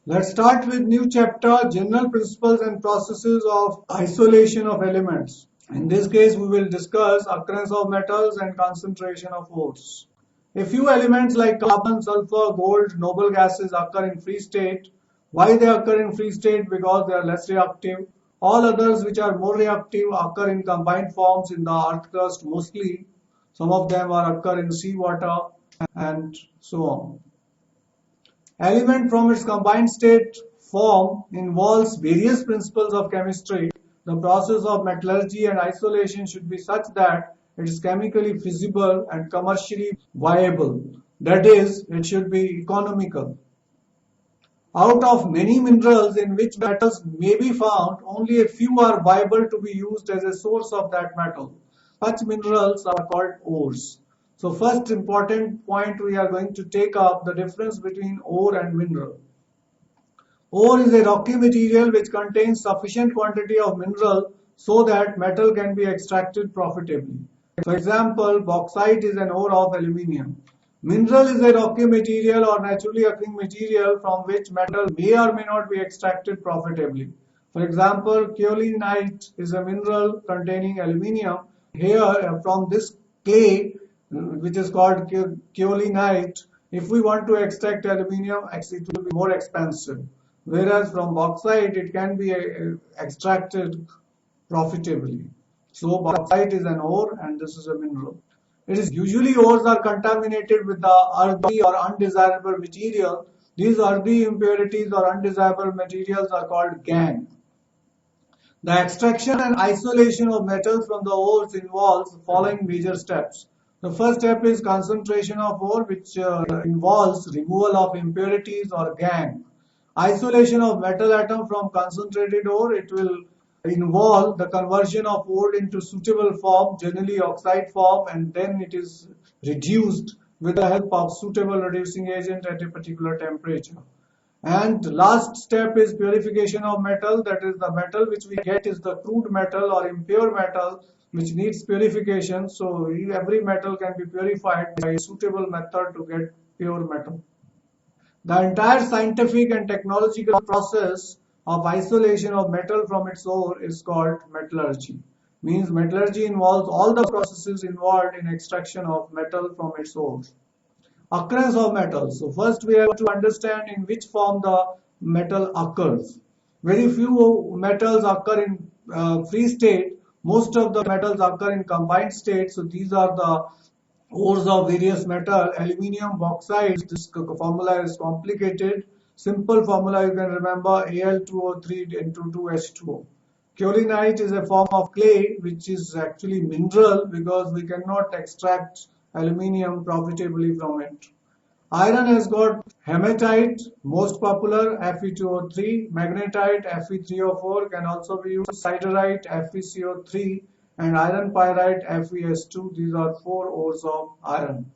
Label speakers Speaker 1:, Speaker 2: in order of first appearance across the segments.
Speaker 1: Let's start with new chapter, general principles and processes of isolation of elements. In this case, we will discuss occurrence of metals and concentration of ores. A few elements like carbon, sulfur, gold, noble gases occur in free state. Why they occur in free state? Because they are less reactive. All others which are more reactive occur in combined forms in the earth crust mostly. Some of them occur in seawater and so on. Element from its combined state form involves various principles of chemistry. The process of metallurgy and isolation should be such that it is chemically feasible and commercially viable. That is, it should be economical. Out of many minerals in which metals may be found, only a few are viable to be used as a source of that metal. Such minerals are called ores. So first important point we are going to take up the difference between ore and mineral. Ore is a rocky material which contains sufficient quantity of mineral so that metal can be extracted profitably. For example, bauxite is an ore of aluminium. Mineral is a rocky material or naturally occurring material from which metal may or may not be extracted profitably. For example, kaolinite is a mineral containing aluminium. Here, from this clay, which is called kaolinite, if we want to extract aluminium, it will be more expensive. Whereas from bauxite, it can be extracted profitably. So bauxite is an ore and this is a mineral. It is usually ores are contaminated with the earthy or undesirable material. These earthy impurities or undesirable materials are called gangue. The extraction and isolation of metals from the ores involves the following major steps. The first step is concentration of ore, which involves removal of impurities or gangue. Isolation of metal atom from concentrated ore, it will involve the conversion of ore into suitable form, generally oxide form, and then it is reduced with the help of suitable reducing agent at a particular temperature. And the last step is purification of metal, that is the metal which we get is the crude metal or impure metal which needs purification. So every metal can be purified by a suitable method to get pure metal. The entire scientific and technological process of isolation of metal from its ore is called metallurgy. Means metallurgy involves all the processes involved in extraction of metal from its ore. Occurrence of metals. So first we have to understand in which form the metal occurs. Very few metals occur in free state. Most of the metals occur in combined state. So these are the ores of various metal. Aluminium, bauxite, this formula is complicated. Simple formula you can remember, Al2O3 into 2H2O. Kaolinite is a form of clay which is actually mineral because we cannot extract aluminium profitably from it. Iron has got hematite, most popular, Fe2O3, magnetite, Fe3O4, can also be used, siderite, FeCO3, and iron pyrite, FeS2. These are four ores of iron.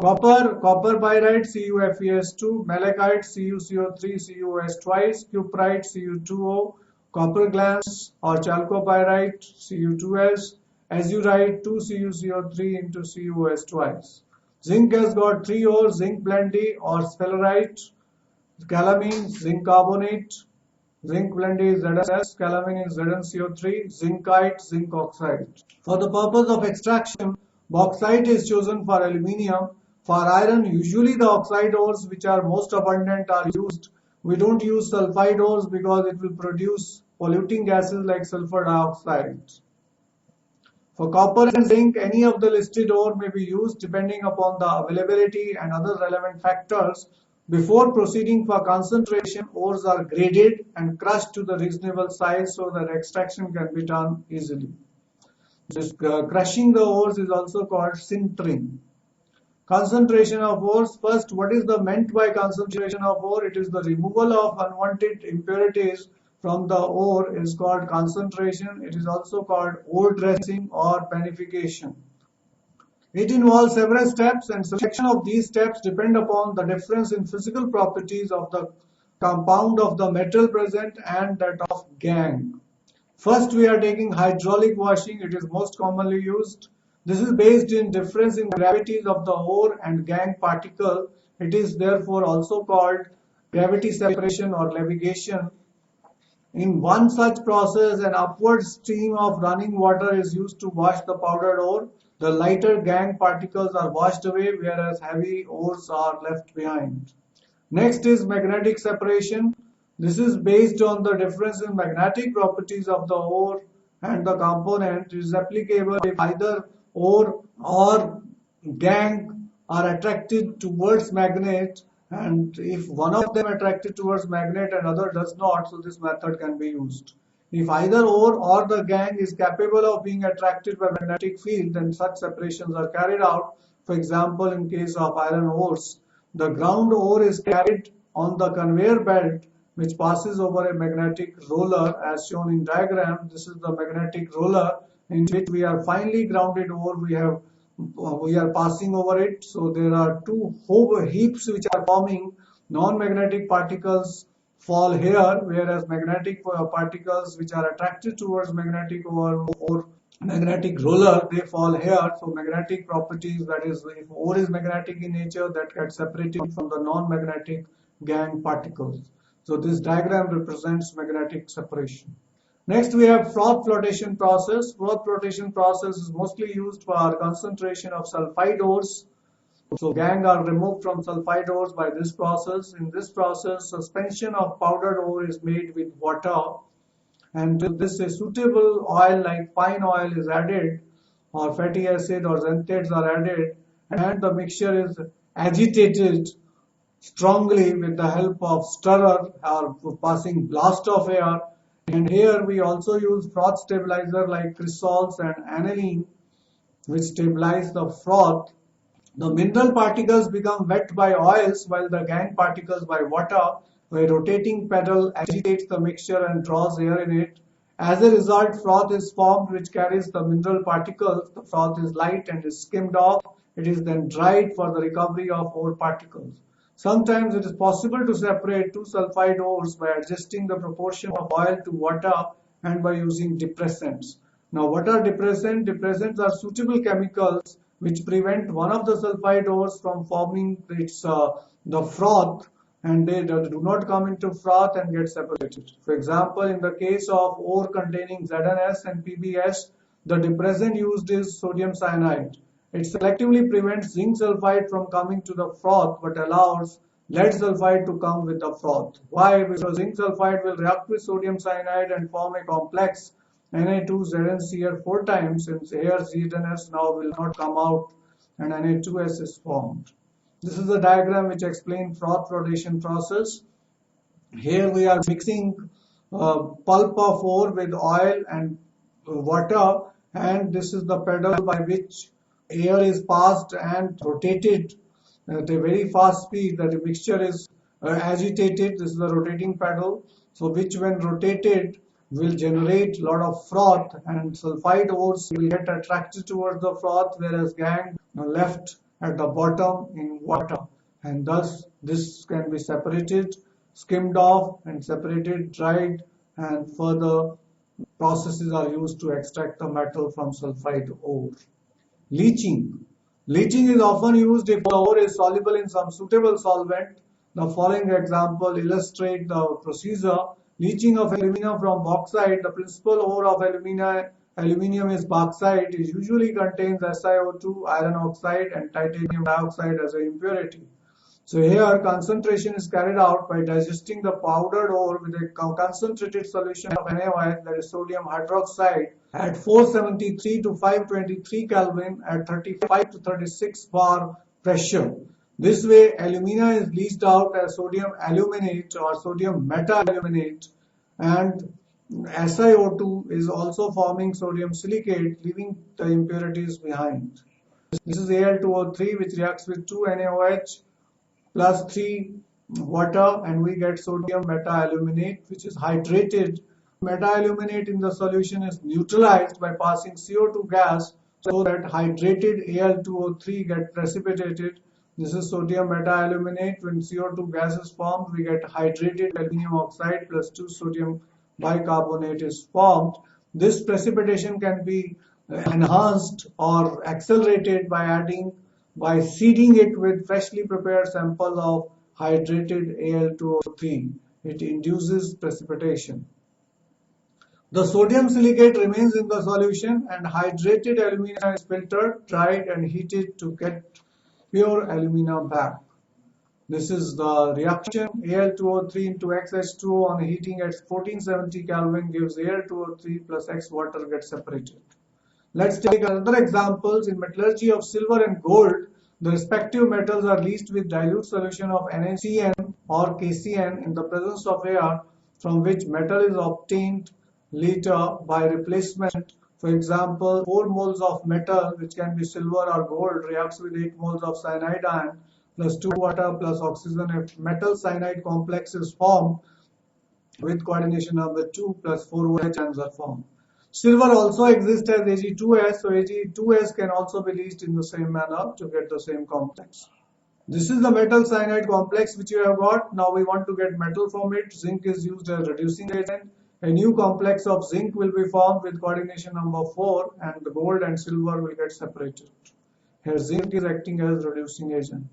Speaker 1: Copper pyrite, CuFeS2, malachite, CuCO3, CuOS twice, cuprite, Cu2O, copper glans or chalcopyrite, Cu2S, azurite, 2CuCO3 into CuOS twice. Zinc has got three ores, zinc blendy or sphalerite, calamine, zinc carbonate, zinc blendy is ZnS, calamine is ZnCO3, zincite, zinc oxide. For the purpose of extraction, bauxite is chosen for aluminium. For iron, usually the oxide ores which are most abundant are used. We don't use sulfide ores because it will produce polluting gases like sulfur dioxide. For copper and zinc, any of the listed ore may be used depending upon the availability and other relevant factors. Before proceeding for concentration, ores are graded and crushed to the reasonable size so that extraction can be done easily. This crushing the ores is also called sintering. Concentration of ores. First, what is the meant by concentration of ore? It is the removal of unwanted impurities from the ore is called concentration. It is also called ore dressing or panification. It involves several steps and selection of these steps depend upon the difference in physical properties of the compound of the metal present and that of gangue. First, we are taking hydraulic washing. It is most commonly used. This is based in difference in gravities of the ore and gangue particle. It is therefore also called gravity separation or levitation. In one such process, an upward stream of running water is used to wash the powdered ore. The lighter gangue particles are washed away, whereas heavy ores are left behind. Next is magnetic separation. This is based on the difference in magnetic properties of the ore and the component. It is applicable if either ore or gangue are attracted towards magnet, and if one of them attracted towards magnet and other does not, so this method can be used. If either ore or the gangue is capable of being attracted by magnetic field, then such separations are carried out. For example, in case of iron ores, the ground ore is carried on the conveyor belt which passes over a magnetic roller as shown in diagram. This is the magnetic roller in which we are finely grounded ore. We are passing over it. So there are two heaps which are forming. Non-magnetic particles fall here, whereas magnetic particles which are attracted towards magnetic ore or magnetic roller, they fall here. So magnetic properties, that is, if ore is magnetic in nature, that gets separated from the non-magnetic gangue particles. So this diagram represents magnetic separation. Next we have froth flotation process. Froth flotation process is mostly used for concentration of sulfide ores. So gangue are removed from sulfide ores by this process. In this process, suspension of powdered ore is made with water, and to this a suitable oil like pine oil is added, or fatty acid or xanthates are added, and the mixture is agitated strongly with the help of stirrer or passing blast of air. And here we also use froth stabilizer like cresols and aniline which stabilize the froth. The mineral particles become wet by oils while the gangue particles by water. A rotating pedal agitates the mixture and draws air in it. As a result, froth is formed which carries the mineral particles. The froth is light and is skimmed off. It is then dried for the recovery of ore particles. Sometimes it is possible to separate two sulfide ores by adjusting the proportion of oil to water and by using depressants. Now, what are depressants? Depressants are suitable chemicals which prevent one of the sulfide ores from forming the froth, and they do not come into froth and get separated. For example, in the case of ore containing ZnS and PbS, the depressant used is sodium cyanide. It selectively prevents zinc sulfide from coming to the froth but allows lead sulfide to come with the froth. Why? Because zinc sulfide will react with sodium cyanide and form a complex Na2ZnCl 4 times, since here ZnS now will not come out and Na2S is formed. This is the diagram which explains froth flotation process. Here we are mixing pulp of ore with oil and water, and this is the pedal by which air is passed and rotated at a very fast speed. That the mixture is agitated. This is the rotating pedal, so which when rotated will generate a lot of froth, and sulfide ores will get attracted towards the froth, whereas gangue left at the bottom in water, and thus this can be separated, skimmed off and separated, dried, and further processes are used to extract the metal from sulfide ore. Leaching. Leaching is often used if the ore is soluble in some suitable solvent. The following example illustrates the procedure. Leaching of alumina from bauxite. The principal ore of aluminium is bauxite. It usually contains SiO2, iron oxide, and titanium dioxide as an impurity. So here concentration is carried out by digesting the powdered ore with a concentrated solution of NaOH, that is sodium hydroxide, at 473 to 523 Kelvin at 35 to 36 bar pressure. This way, alumina is leached out as sodium aluminate or sodium meta-aluminate, and SiO2 is also forming sodium silicate, leaving the impurities behind. This is Al2O3 which reacts with 2 NaOH plus 3 water, and we get sodium meta-aluminate which is hydrated. Meta-aluminate in the solution is neutralized by passing CO2 gas, so that hydrated Al2O3 get precipitated. This is sodium meta-aluminate. When CO2 gas is formed, we get hydrated aluminium oxide plus 2 sodium bicarbonate is formed. This precipitation can be enhanced or accelerated by seeding it with freshly prepared sample of hydrated Al2O3. It induces precipitation. The sodium silicate remains in the solution and hydrated alumina is filtered, dried and heated to get pure alumina back. This is the reaction. Al2O3 into XH2O on heating at 1470 Kelvin gives Al2O3 plus X water gets separated. Let's take another examples. In metallurgy of silver and gold, the respective metals are leached with dilute solution of NaCN or KCN in the presence of air, from which metal is obtained later by replacement. For example, 4 moles of metal, which can be silver or gold, reacts with 8 moles of cyanide ion plus 2 water plus oxygen. If metal cyanide complex is formed with coordination number 2 plus 4OH ions are formed. Silver also exists as Ag2S, so Ag2S can also be leached in the same manner to get the same complex. This is the metal cyanide complex which you have got. Now we want to get metal from it. Zinc is used as reducing agent. A new complex of zinc will be formed with coordination number 4 and the gold and silver will get separated. Here zinc is acting as reducing agent.